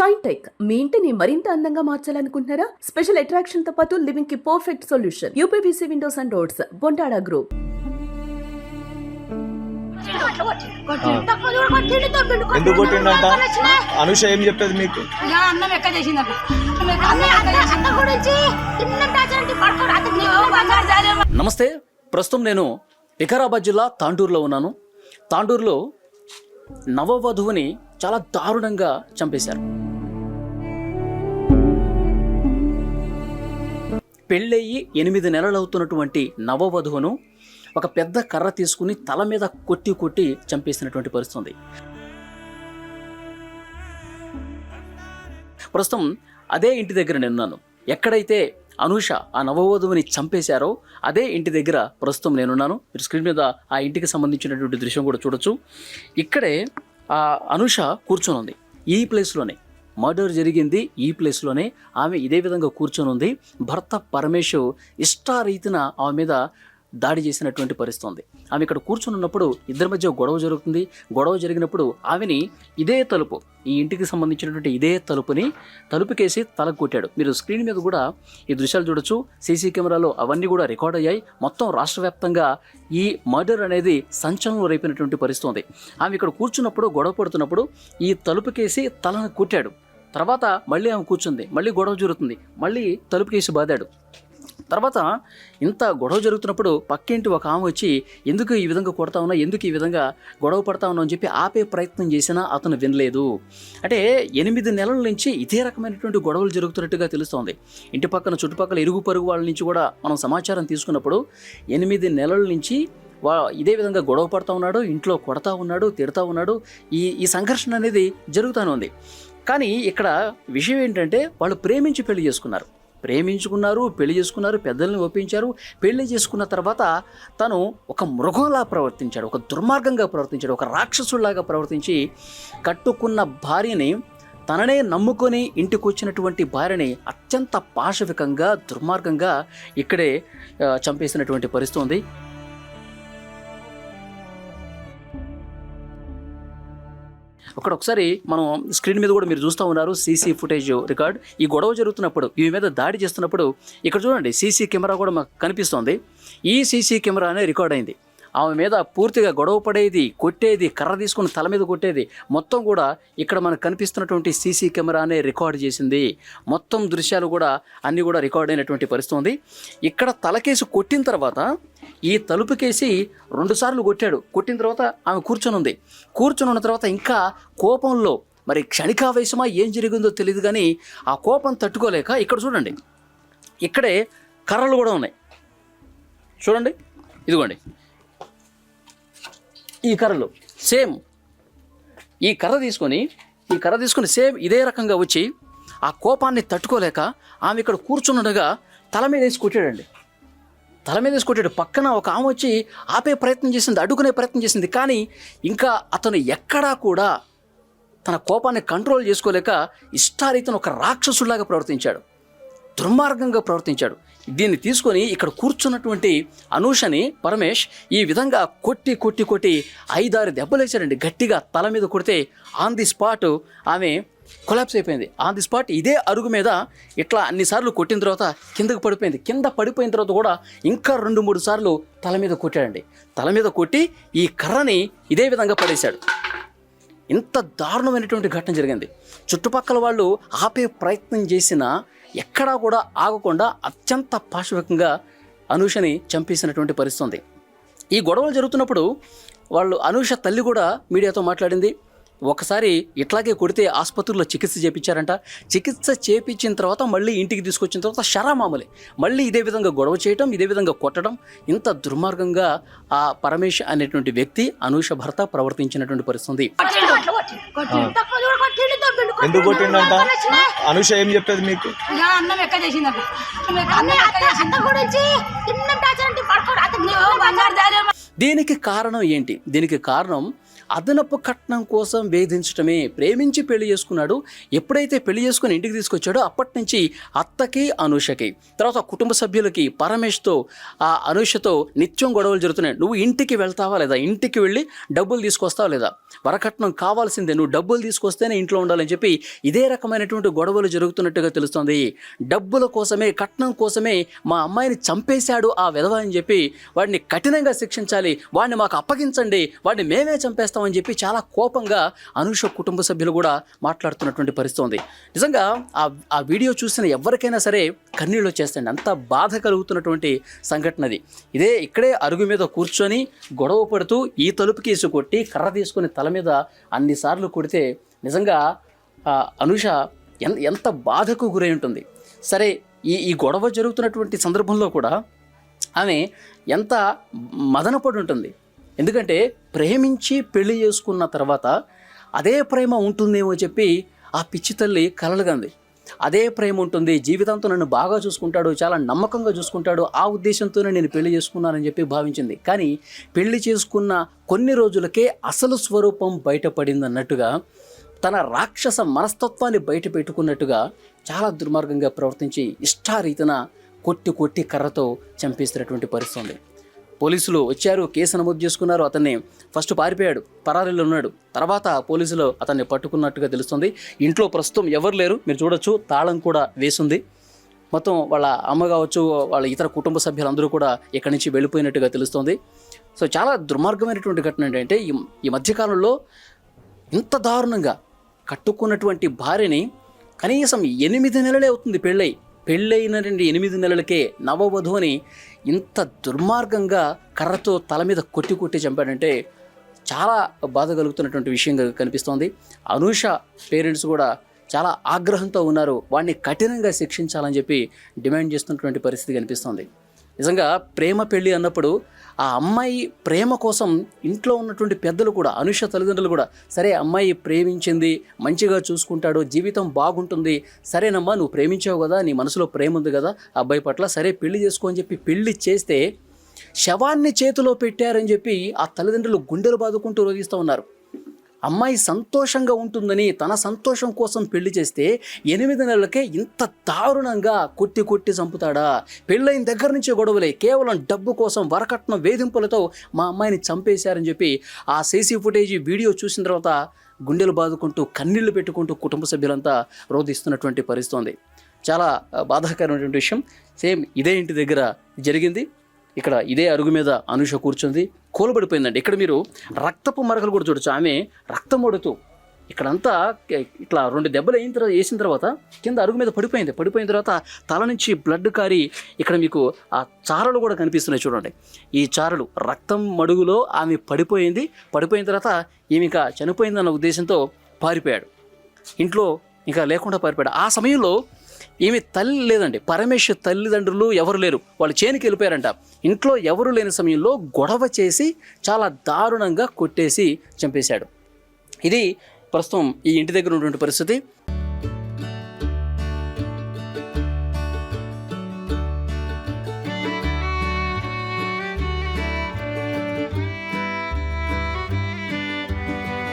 Shine tech మీ ఇంటిని మరింత అందంగా మార్చాలనుకుంటున్నారా? స్పెషల్ అట్రాక్షన్ తో పాటు లివింగ్ కి perfect solution. UPVC windows and doors, Bontada group. ఎందుకు కొట్టిండంట? అనుష ఏం చెప్పేది మీకు? నమస్తే. ప్రస్తుతం నేను వికారాబాద్ జిల్లా తాండూరులో ఉన్నాను. తాండూరులో నవవధువుని చాలా దారుణంగా చంపేశారు. పెళ్ళయి 8 నెలలు అవుతున్నటువంటి నవవధువును ఒక పెద్ద కర్ర తీసుకుని తల మీద కొట్టి చంపేసినటువంటి పరిస్థితి. ప్రస్తుతం అదే ఇంటి దగ్గర నేనున్నాను. ఎక్కడైతే అనూష ఆ నవవధువుని చంపేశారో అదే ఇంటి దగ్గర ప్రస్తుతం నేనున్నాను. మీరు స్క్రీన్ మీద ఆ ఇంటికి సంబంధించినటువంటి దృశ్యం కూడా చూడొచ్చు. ఇక్కడే ఆ అనూష కూర్చొని ఉంది. ఈ ప్లేస్లోనే మర్డర్ జరిగింది. ఈ ప్లేస్లోనే ఆమె ఇదే విధంగా కూర్చొని ఉంది. భర్త పరమేశ్ ఇష్టారీతిన ఆమె మీద దాడి చేసినటువంటి పరిస్థితి ఉంది. ఆమె ఇక్కడ కూర్చొని ఉన్నప్పుడు ఇద్దరి మధ్య గొడవ జరుగుతుంది. గొడవ జరిగినప్పుడు ఆమెని ఇదే తలుపు, ఈ ఇంటికి సంబంధించినటువంటి ఇదే తలుపుకేసి తలకు కొట్టాడు. మీరు స్క్రీన్ మీద కూడా ఈ దృశ్యాలు చూడొచ్చు. సీసీ కెమెరాలో అవన్నీ కూడా రికార్డ్ అయ్యాయి. మొత్తం రాష్ట్ర వ్యాప్తంగా ఈ మర్డర్ అనేది సంచలనం రేపినటువంటి పరిస్థితి ఉంది. ఆమె ఇక్కడ కూర్చున్నప్పుడు గొడవ పడుతున్నప్పుడు ఈ తలుపుకేసి తలను కొట్టాడు. తర్వాత మళ్ళీ ఆమె కూర్చుంది. మళ్ళీ గొడవ జరుగుతుంది. మళ్ళీ తలుపుకేసి బాదాడు. తర్వాత ఇంత గొడవ జరుగుతున్నప్పుడు పక్కింటి ఒక ఆమె వచ్చి ఎందుకు ఈ విధంగా కొడతా ఉన్నా, ఎందుకు ఈ విధంగా గొడవ పడతా ఉన్నా అని చెప్పి ఆపే ప్రయత్నం చేసినా అతను వినలేదు. అంటే 8 నెలల నుంచి ఇదే రకమైనటువంటి గొడవలు జరుగుతున్నట్టుగా తెలుస్తోంది. ఇంటి పక్కన చుట్టుపక్కల ఇరుగు పొరుగు వాళ్ళ నుంచి కూడా మనం సమాచారం తీసుకున్నప్పుడు 8 నెలల నుంచి ఇదే విధంగా గొడవ పడతా ఉన్నాడు, ఇంట్లో కొడతా ఉన్నాడు, తిడతా ఉన్నాడు. ఈ సంఘర్షణ అనేది జరుగుతూనే ఉంది. కానీ ఇక్కడ విషయం ఏంటంటే వాళ్ళు ప్రేమించి పెళ్లి చేసుకున్నారు, పెళ్లి చేసుకున్నారు, పెద్దల్ని ఒప్పించారు. పెళ్లి చేసుకున్న తర్వాత తను ఒక మృగంలా ప్రవర్తించాడు, ఒక దుర్మార్గంగా ప్రవర్తించాడు, ఒక రాక్షసుల్లాగా ప్రవర్తించి కట్టుకున్న భార్యని, తననే నమ్ముకొని ఇంటికి వచ్చినటువంటి భార్యని అత్యంత పాశవికంగా, దుర్మార్గంగా ఇక్కడే చంపేసినటువంటి పరిస్థితి ఉంది. ఒకసారి మనం స్క్రీన్ మీద కూడా మీరు చూస్తూ ఉన్నారు సీసీ ఫుటేజ్ రికార్డ్. ఈ గొడవ జరుగుతున్నప్పుడు, ఈ మీద దాడి చేస్తున్నప్పుడు ఇక్కడ చూడండి సీసీ కెమెరా కూడా మాకు కనిపిస్తోంది. ఈ సీసీ కెమెరానే రికార్డ్ అయింది. ఆమె మీద పూర్తిగా గొడవ పడేది, కొట్టేది, కర్ర తీసుకుని తల మీద కొట్టేది మొత్తం కూడా ఇక్కడ మనకు కనిపిస్తున్నటువంటి సీసీ కెమెరానే రికార్డ్ చేసింది. మొత్తం దృశ్యాలు కూడా అన్నీ కూడా రికార్డ్ అయినటువంటి పరిస్థితి ఉంది. ఇక్కడ తలకేసి కొట్టిన తర్వాత ఈ తలుపుకేసి 2 సార్లు కొట్టాడు. కొట్టిన తర్వాత ఆమె కూర్చొని ఉన్న తర్వాత ఇంకా కోపంలో, మరి క్షణికావేశమా ఏం జరిగిందో తెలియదు కానీ ఆ కోపం తట్టుకోలేక ఇక్కడ చూడండి, ఇక్కడే కర్రలు కూడా ఉన్నాయి. చూడండి, ఇదిగోండి ఈ కర్రలు సేమ్. ఈ కర్ర తీసుకొని సేమ్ ఇదే రకంగా వచ్చి ఆ కోపాన్ని తట్టుకోలేక ఆమె ఇక్కడ కూర్చున్నట్టుగా తల మీద వేసి కొట్టాడండి. పక్కన ఒక ఆమె వచ్చి ఆపే ప్రయత్నం చేసింది, అడ్డుకునే ప్రయత్నం చేసింది. కానీ ఇంకా అతను ఎక్కడా కూడా తన కోపాన్ని కంట్రోల్ చేసుకోలేక ఇష్టారీతను ఒక రాక్షసులాగా ప్రవర్తించాడు, దుర్మార్గంగా ప్రవర్తించాడు. దీన్ని తీసుకొని ఇక్కడ కూర్చున్నటువంటి అనూషని పరమేశ్ ఈ విధంగా కొట్టి 5-6 దెబ్బలు వేశాడండి. గట్టిగా తల మీద కొడితే ఆన్ ది స్పాట్ ఆమె కొలాప్స్ అయిపోయింది. ఆన్ ది స్పాట్ ఇదే అరుగు మీద ఇట్లా అన్నిసార్లు కొట్టిన తర్వాత కిందకు పడిపోయింది. కింద పడిపోయిన తర్వాత కూడా ఇంకా 2-3 సార్లు తల మీద కొట్టాడండి. తల మీద కొట్టి ఈ కర్రని ఇదే విధంగా పడేశాడు. ఇంత దారుణమైనటువంటి ఘటన జరిగింది. చుట్టుపక్కల వాళ్ళు ఆపే ప్రయత్నం చేసినా ఎక్కడా కూడా ఆగకుండా అత్యంత పాశవికంగా అనూషని చంపేసినటువంటి పరిస్థితి ఉంది. ఈ గొడవలు జరుగుతున్నప్పుడు అనూష తల్లి కూడా మీడియాతో మాట్లాడింది. ఒకసారి ఇట్లాగే కొడితే ఆసుపత్రిలో చికిత్స చేయించారంట. చికిత్స చేయించిన తర్వాత మళ్ళీ ఇంటికి తీసుకొచ్చిన తర్వాత షరామామూలే మళ్ళీ ఇదే విధంగా గొడవ చేయటం, ఇదే విధంగా కొట్టడం. ఇంత దుర్మార్గంగా ఆ పరమేశ్ అనేటువంటి వ్యక్తి అనూష భర్త ప్రవర్తించినటువంటి పరిస్థితి. ఎందుకు కొట్టిండంట? అనుష ఏం చెప్పేది మీకు? దీనికి కారణం ఏంటి? దీనికి కారణం అదనపు కట్నం కోసం వేధించడమే. ప్రేమించి పెళ్లి చేసుకున్నాడు. ఎప్పుడైతే పెళ్లి చేసుకుని ఇంటికి తీసుకొచ్చాడో అప్పటి నుంచి అత్తకి అనూషకి, తర్వాత కుటుంబ సభ్యులకి పరమేష్తో ఆ అనూషతో నిత్యం గొడవలు జరుగుతున్నాయి. నువ్వు ఇంటికి వెళ్తావా లేదా, ఇంటికి వెళ్ళి డబ్బులు తీసుకొస్తావా లేదా, వరకట్నం కావాల్సిందే, నువ్వు డబ్బులు తీసుకొస్తేనే ఇంట్లో ఉండాలని చెప్పి ఇదే రకమైనటువంటి గొడవలు జరుగుతున్నట్టుగా తెలుస్తుంది. డబ్బుల కోసమే, కట్నం కోసమే మా అమ్మాయిని చంపేశాడు ఆ విధవ అని చెప్పి వాడిని కఠినంగా శిక్షించాలి, వాడిని మాకు అప్పగించండి, వాడిని మేమే చంపేస్తామని చెప్పి చాలా కోపంగా అనూష కుటుంబ సభ్యులు కూడా మాట్లాడుతున్నటువంటి పరిస్థితి ఉంది. నిజంగా ఆ వీడియో చూసిన ఎవరికైనా సరే కన్నీళ్ళు వచ్చేస్తాయండి. అంత బాధ కలుగుతున్నటువంటి సంఘటన అది. ఇక్కడే అరుగు మీద కూర్చొని గొడవ పడుతూ ఈ తలుపుకి ఇసు కొట్టి కర్ర తీసుకొని తల మీద అన్నిసార్లు కొడితే నిజంగా అనూష ఎంత బాధకు గురై ఉంటుంది. సరే, ఈ గొడవ జరుగుతున్నటువంటి సందర్భంలో కూడా ఆమె ఎంత మదనపడి ఉంటుంది. ఎందుకంటే ప్రేమించి పెళ్లి చేసుకున్న తర్వాత అదే ప్రేమ ఉంటుందేమో చెప్పి ఆ పిచ్చి తల్లి కలలుగంది. అదే ప్రేమ ఉంటుంది, జీవితంతో నన్ను బాగా చూసుకుంటాడు, చాలా నమ్మకంగా చూసుకుంటాడు, ఆ ఉద్దేశంతోనే నేను పెళ్లి చేసుకున్నానని చెప్పి భావించింది. కానీ పెళ్లి చేసుకున్న కొన్ని రోజులకే అసలు స్వరూపం బయటపడింది అన్నట్టుగా, తన రాక్షస మనస్తత్వాన్ని బయట పెట్టుకున్నట్టుగా చాలా దుర్మార్గంగా ప్రవర్తించి ఇష్టారీతిన కొట్టి కర్రతో చంపేస్తున్నటువంటి పరిస్థితి ఉంది. పోలీసులు వచ్చారు, కేసు నమోదు చేసుకున్నారు. అతన్ని ఫస్ట్ పారిపోయాడు, పరారీలో ఉన్నాడు. తర్వాత పోలీసులు అతన్ని పట్టుకున్నట్టుగా తెలుస్తుంది. ఇంట్లో ప్రస్తుతం ఎవరు లేరు, మీరు చూడొచ్చు, తాళం కూడా వేసింది. మొత్తం వాళ్ళ అమ్మ కావచ్చు, వాళ్ళ ఇతర కుటుంబ సభ్యులందరూ కూడా ఇక్కడి నుంచి వెళ్ళిపోయినట్టుగా తెలుస్తుంది. సో చాలా దుర్మార్గమైనటువంటి ఘటన ఏంటంటే ఈ మధ్యకాలంలో ఇంత దారుణంగా కట్టుకున్నటువంటి భార్యని కనీసం 8 నెలలే అవుతుంది పెళ్ళైన 8 నెలలకే నవవధువుని ఇంత దుర్మార్గంగా కర్రతో తల మీద కొట్టి చంపాడంటే చాలా బాధ కలుగుతున్నటువంటి విషయంగా కనిపిస్తోంది. అనూష పేరెంట్స్ కూడా చాలా ఆగ్రహంతో ఉన్నారు. వాడిని కఠినంగా శిక్షించాలని చెప్పి డిమాండ్ చేస్తున్నటువంటి పరిస్థితి కనిపిస్తోంది. నిజంగా ప్రేమ పెళ్ళి అన్నప్పుడు ఆ అమ్మాయి ప్రేమ కోసం ఇంట్లో ఉన్నటువంటి పెద్దలు కూడా, అనూష తల్లిదండ్రులు కూడా, సరే అమ్మాయి ప్రేమించింది, మంచిగా చూసుకుంటాడు, జీవితం బాగుంటుంది, సరేనమ్మా నువ్వు ప్రేమించావు కదా, నీ మనసులో ప్రేమ ఉంది కదా అబ్బాయి పట్ల, సరే పెళ్లి చేసుకో అని చెప్పి పెళ్లి చేస్తే శవాన్ని చేతిలో పెట్టారని చెప్పి ఆ తల్లిదండ్రులు గుండెలు బాదుకుంటూ రోగిస్తూ ఉన్నారు. అమ్మాయి సంతోషంగా ఉంటుందని తన సంతోషం కోసం పెళ్లి చేస్తే 8 నెలలకే ఇంత దారుణంగా కొట్టి చంపుతాడా? పెళ్ళైన దగ్గర నుంచి గొడవలే, కేవలం డబ్బు కోసం వరకట్నం వేధింపులతో మా అమ్మాయిని చంపేశారని చెప్పి ఆ సీసీ ఫుటేజ్ వీడియో చూసిన తర్వాత గుండెలు బాదుకుంటూ కన్నీళ్లు పెట్టుకుంటూ కుటుంబ సభ్యులంతా రోధిస్తున్నటువంటి పరిస్థితి ఉంది. చాలా బాధాకరమైనటువంటి విషయం. సేమ్ ఇదే ఇంటి దగ్గర జరిగింది. ఇక్కడ ఇదే అరుగు మీద అనూష కూర్చుంది, కూలబడిపోయిందండి. ఇక్కడ మీరు రక్తపు మరకలు కూడా చూడొచ్చు. ఆమె రక్తం ఒడుతూ ఇక్కడంతా ఇట్లా 2 దెబ్బలు వేసిన తర్వాత కింద అరుగు మీద పడిపోయిన తర్వాత తల నుంచి బ్లడ్ కారి ఇక్కడ మీకు ఆ చారలు కూడా కనిపిస్తున్నాయి చూడండి. ఈ చారలు రక్తం మడుగులో ఆమె పడిపోయిన తర్వాత ఈమె ఇంకా చనిపోయిందన్న ఉద్దేశంతో పారిపోయాడు. ఇంట్లో ఇంకా లేకుండా పారిపోయాడు. ఆ సమయంలో ఈమె తల్లి లేదండి, పరమేశ్వర్ తల్లిదండ్రులు ఎవరు లేరు, వాళ్ళు చేనికి వెళ్ళిపోయారంట. ఇంట్లో ఎవరు లేని సమయంలో గొడవ చేసి చాలా దారుణంగా కొట్టేసి చంపేశాడు. ఇది ప్రస్తుతం ఈ ఇంటి దగ్గర ఉన్నటువంటి పరిస్థితి.